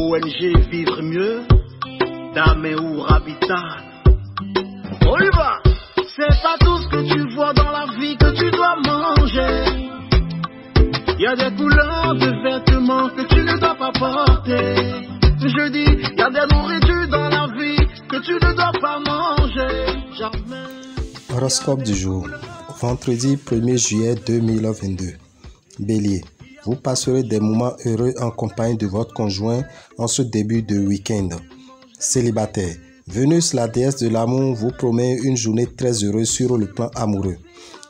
ONG Vivre Mieux, Daméou Habitat. On y va! C'est pas tout ce que tu vois dans la vie que tu dois manger. Il y a des couleurs de vêtements que tu ne dois pas porter. Je dis, il y a des nourritures dans la vie que tu ne dois pas manger. Jamais. Horoscope du jour. Vendredi 1er juillet 2022. Bélier. Vous passerez des moments heureux en compagnie de votre conjoint en ce début de week-end. Célibataire. Vénus, la déesse de l'amour, vous promet une journée très heureuse sur le plan amoureux.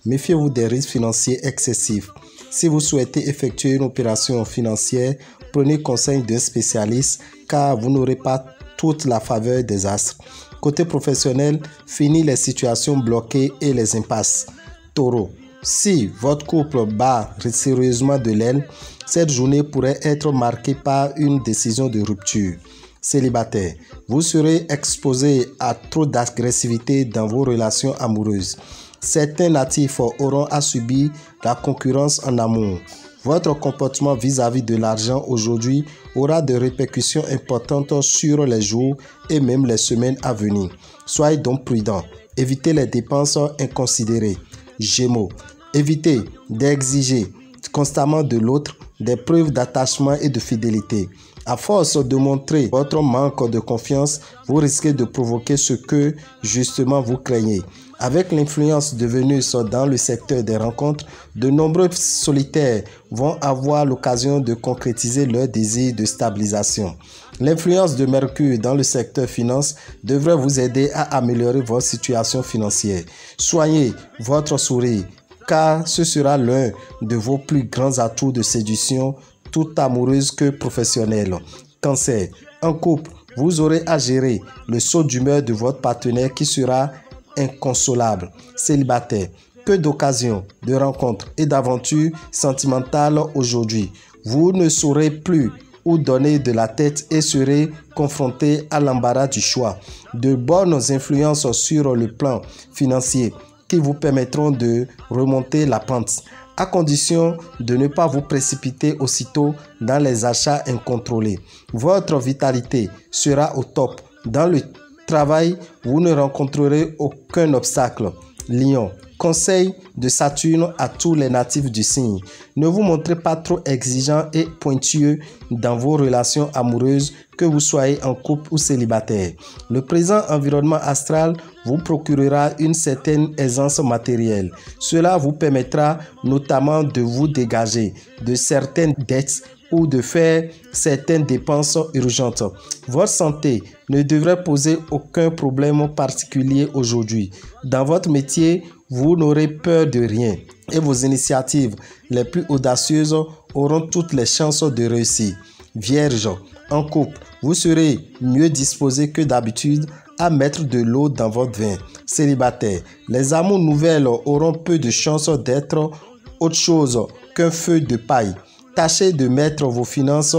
Méfiez-vous des risques financiers excessifs. Si vous souhaitez effectuer une opération financière, prenez conseil d'un spécialiste car vous n'aurez pas toute la faveur des astres. Côté professionnel, fini les situations bloquées et les impasses. Taureau. Si votre couple bat sérieusement de l'aile, cette journée pourrait être marquée par une décision de rupture. Célibataire, vous serez exposé à trop d'agressivité dans vos relations amoureuses. Certains natifs auront à subir la concurrence en amour. Votre comportement vis-à-vis de l'argent aujourd'hui aura des répercussions importantes sur les jours et même les semaines à venir. Soyez donc prudent. Évitez les dépenses inconsidérées. Gémeaux, évitez d'exiger constamment de l'autre des preuves d'attachement et de fidélité. À force de montrer votre manque de confiance, vous risquez de provoquer ce que justement vous craignez. Avec l'influence de Vénus dans le secteur des rencontres, de nombreux solitaires vont avoir l'occasion de concrétiser leur désir de stabilisation. L'influence de Mercure dans le secteur finance devrait vous aider à améliorer votre situation financière. Soignez votre sourire, car ce sera l'un de vos plus grands atouts de séduction, tout amoureuse que professionnelle. Cancer. En couple, vous aurez à gérer le saut d'humeur de votre partenaire qui sera inconsolable. Célibataire. Peu d'occasions, de rencontres et d'aventures sentimentales aujourd'hui. Vous ne saurez plus où donner de la tête et serez confronté à l'embarras du choix. De bonnes influences sur le plan financier qui vous permettront de remonter la pente, à condition de ne pas vous précipiter aussitôt dans les achats incontrôlés. Votre vitalité sera au top. Dans le travail, vous ne rencontrerez aucun obstacle. Lion. Conseil de Saturne à tous les natifs du signe. Ne vous montrez pas trop exigeant et pointueux dans vos relations amoureuses, que vous soyez en couple ou célibataire. Le présent environnement astral vous procurera une certaine aisance matérielle. Cela vous permettra notamment de vous dégager de certaines dettes ou de faire certaines dépenses urgentes. Votre santé ne devrait poser aucun problème particulier aujourd'hui. Dans votre métier, vous n'aurez peur de rien et vos initiatives les plus audacieuses auront toutes les chances de réussir. Vierge, en couple, vous serez mieux disposé que d'habitude à mettre de l'eau dans votre vin. Célibataire, les amours nouvelles auront peu de chances d'être autre chose qu'un feu de paille. Tâchez de mettre vos finances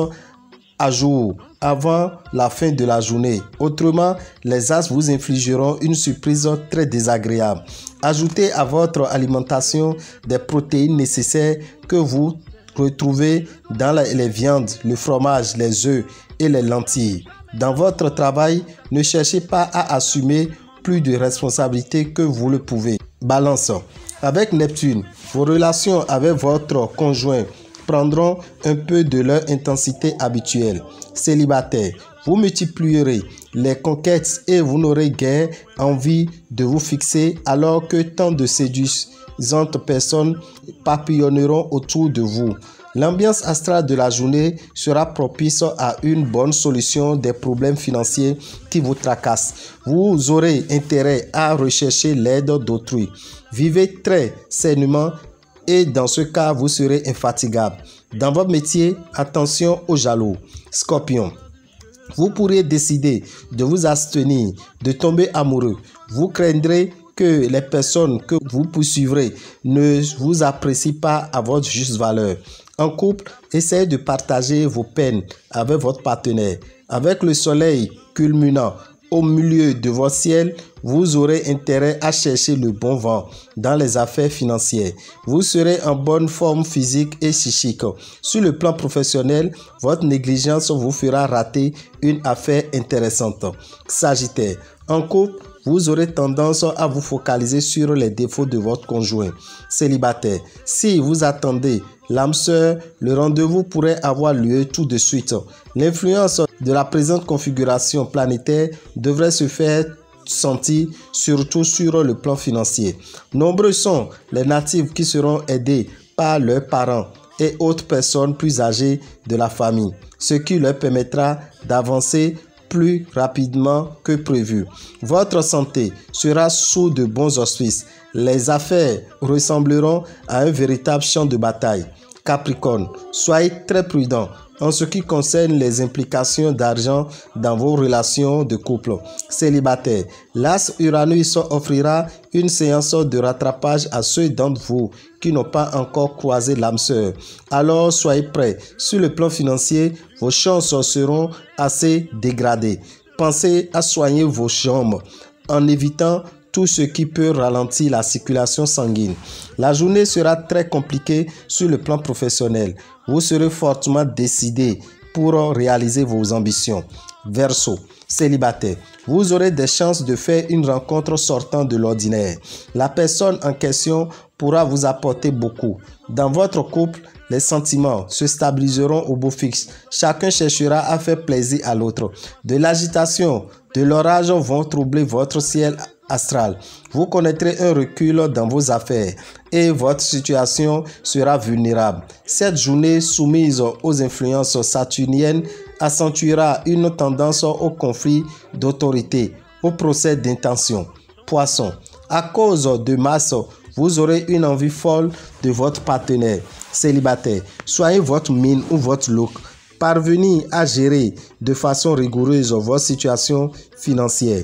à jour avant la fin de la journée. Autrement, les astres vous infligeront une surprise très désagréable. Ajoutez à votre alimentation des protéines nécessaires que vous retrouvez dans les viandes, le fromage, les œufs et les lentilles. Dans votre travail, ne cherchez pas à assumer plus de responsabilités que vous le pouvez. Balance. Avec Neptune, vos relations avec votre conjoint prendront un peu de leur intensité habituelle. Célibataire, vous multiplierez les conquêtes et vous n'aurez guère envie de vous fixer alors que tant de séduisantes personnes papillonneront autour de vous. L'ambiance astrale de la journée sera propice à une bonne solution des problèmes financiers qui vous tracassent. Vous aurez intérêt à rechercher l'aide d'autrui. Vivez très sainement et dans ce cas, vous serez infatigable. Dans votre métier, attention aux jaloux. Scorpion, vous pourriez décider de vous abstenir de tomber amoureux. Vous craindrez que les personnes que vous poursuivrez ne vous apprécient pas à votre juste valeur. En couple, essayez de partager vos peines avec votre partenaire. Avec le soleil culminant au milieu de votre ciel, vous aurez intérêt à chercher le bon vent dans les affaires financières. Vous serez en bonne forme physique et psychique. Sur le plan professionnel, votre négligence vous fera rater une affaire intéressante. Sagittaire, en couple, vous aurez tendance à vous focaliser sur les défauts de votre conjoint. Célibataire, si vous attendez l'âme sœur, le rendez-vous pourrait avoir lieu tout de suite. L'influence de la présente configuration planétaire devrait se faire sentir surtout sur le plan financier. Nombreux sont les natifs qui seront aidés par leurs parents et autres personnes plus âgées de la famille, ce qui leur permettra d'avancer plus rapidement que prévu. Votre santé sera sous de bons auspices. Les affaires ressembleront à un véritable champ de bataille. Capricorne, soyez très prudent en ce qui concerne les implications d'argent dans vos relations de couple. Célibataire, l'as Uranus offrira une séance de rattrapage à ceux d'entre vous qui n'ont pas encore croisé l'âme sœur. Alors soyez prêts. Sur le plan financier, vos chances seront assez dégradées. Pensez à soigner vos jambes en évitant tout ce qui peut ralentir la circulation sanguine. La journée sera très compliquée sur le plan professionnel. Vous serez fortement décidé pour réaliser vos ambitions. Verseau, célibataire, vous aurez des chances de faire une rencontre sortant de l'ordinaire. La personne en question pourra vous apporter beaucoup. Dans votre couple, les sentiments se stabiliseront au beau fixe. Chacun cherchera à faire plaisir à l'autre. De l'agitation, de l'orage vont troubler votre ciel astral. Vous connaîtrez un recul dans vos affaires et votre situation sera vulnérable. Cette journée soumise aux influences saturniennes accentuera une tendance au conflit d'autorité, au procès d'intention. Poisson, à cause de Mars, vous aurez une envie folle de votre partenaire. Célibataire, soyez votre mine ou votre look. Parvenir à gérer de façon rigoureuse votre situation financière.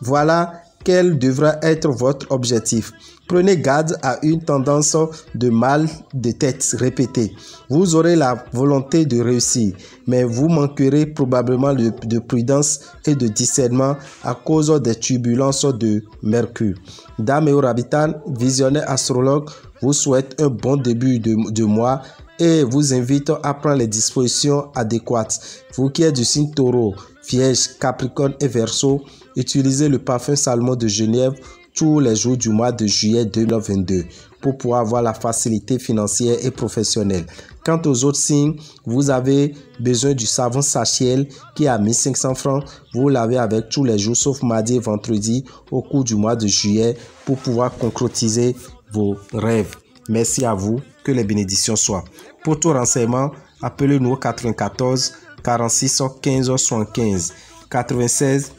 Voilà quel devra être votre objectif. Prenez garde à une tendance de mal de tête répétée. Vous aurez la volonté de réussir, mais vous manquerez probablement de prudence et de discernement à cause des turbulences de Mercure. Dame et Orabitan, visionnaire astrologue, vous souhaite un bon début de mois et vous invite à prendre les dispositions adéquates. Vous qui êtes du signe Taureau, Vierge, Capricorne et Verseau, utilisez le parfum Salomon de Genève tous les jours du mois de juillet 2022 pour pouvoir avoir la facilité financière et professionnelle. Quant aux autres signes, vous avez besoin du savon Sachiel qui est à 1500 francs. Vous l'avez avec tous les jours sauf mardi et vendredi au cours du mois de juillet pour pouvoir concrétiser vos rêves. Merci à vous, que les bénédictions soient. Pour tout renseignement, appelez-nous au 94 46 15 75 96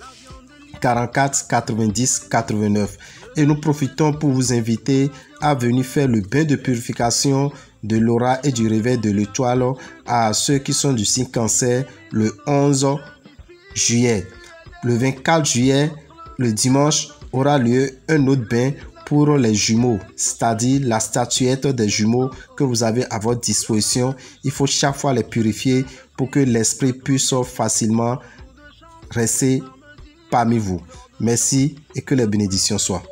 44 90 89 et nous profitons pour vous inviter à venir faire le bain de purification de l'aura et du réveil de l'étoile à ceux qui sont du signe Cancer le 11 juillet. Le 24 juillet, le dimanche, aura lieu un autre bain pour les jumeaux, c'est-à-dire la statuette des jumeaux que vous avez à votre disposition. Il faut chaque fois les purifier pour que l'esprit puisse facilement rester parmi vous. Merci et que les bénédictions soient.